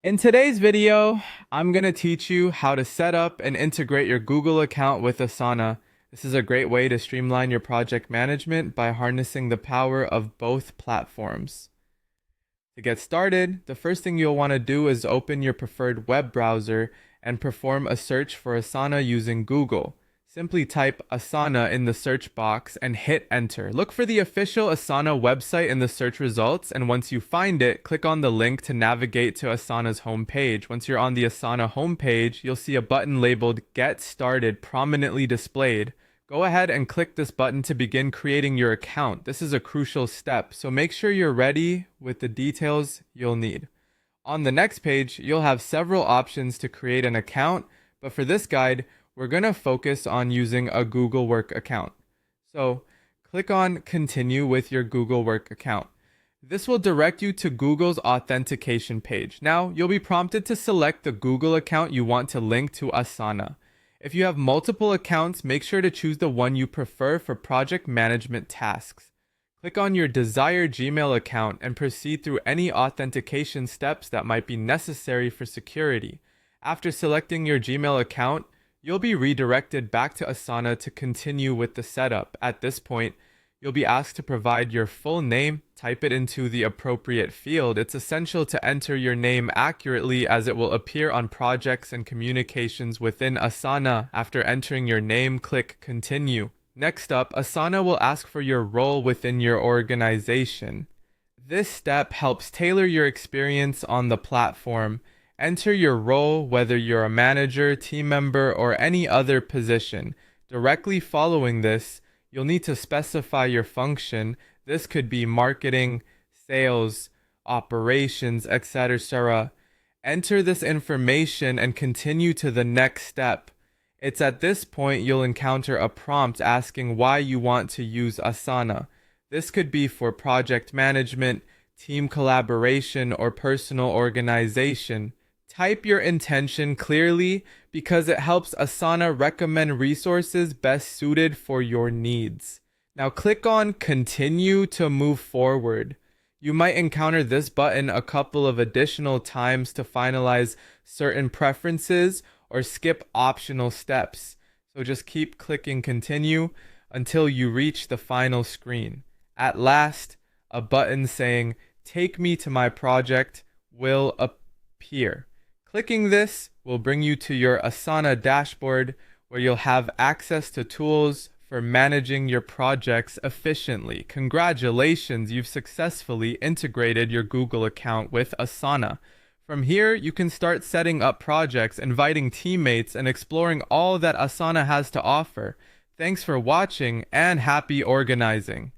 In today's video, I'm going to teach you how to set up and integrate your Google account with Asana. This is a great way to streamline your project management by harnessing the power of both platforms. To get started, the first thing you'll want to do is open your preferred web browser and perform a search for Asana using Google. Simply type Asana in the search box and hit enter. Look for the official Asana website in the search results, and once you find it, click on the link to navigate to Asana's homepage. Once you're on the Asana homepage, you'll see a button labeled Get Started prominently displayed. Go ahead and click this button to begin creating your account. This is a crucial step, so make sure you're ready with the details you'll need. On the next page, you'll have several options to create an account, but for this guide, we're going to focus on using a Google Work account. So click on Continue with your Google Work account. This will direct you to Google's authentication page. Now, you'll be prompted to select the Google account you want to link to Asana. If you have multiple accounts, make sure to choose the one you prefer for project management tasks. Click on your desired Gmail account and proceed through any authentication steps that might be necessary for security. After selecting your Gmail account, you'll be redirected back to Asana to continue with the setup. At this point, you'll be asked to provide your full name, type it into the appropriate field. It's essential to enter your name accurately as it will appear on projects and communications within Asana. After entering your name, click Continue. Next up, Asana will ask for your role within your organization. This step helps tailor your experience on the platform. Enter your role, whether you're a manager, team member, or any other position. Directly following this, you'll need to specify your function. This could be marketing, sales, operations, etc. Enter this information and continue to the next step. It's at this point you'll encounter a prompt asking why you want to use Asana. This could be for project management, team collaboration, or personal organization. Type your intention clearly because it helps Asana recommend resources best suited for your needs. Now click on Continue to move forward. You might encounter this button a couple of additional times to finalize certain preferences or skip optional steps. So just keep clicking Continue until you reach the final screen. At last, a button saying Take me to my project will appear. Clicking this will bring you to your Asana dashboard where you'll have access to tools for managing your projects efficiently. Congratulations, you've successfully integrated your Google account with Asana. From here, you can start setting up projects, inviting teammates, and exploring all that Asana has to offer. Thanks for watching and happy organizing.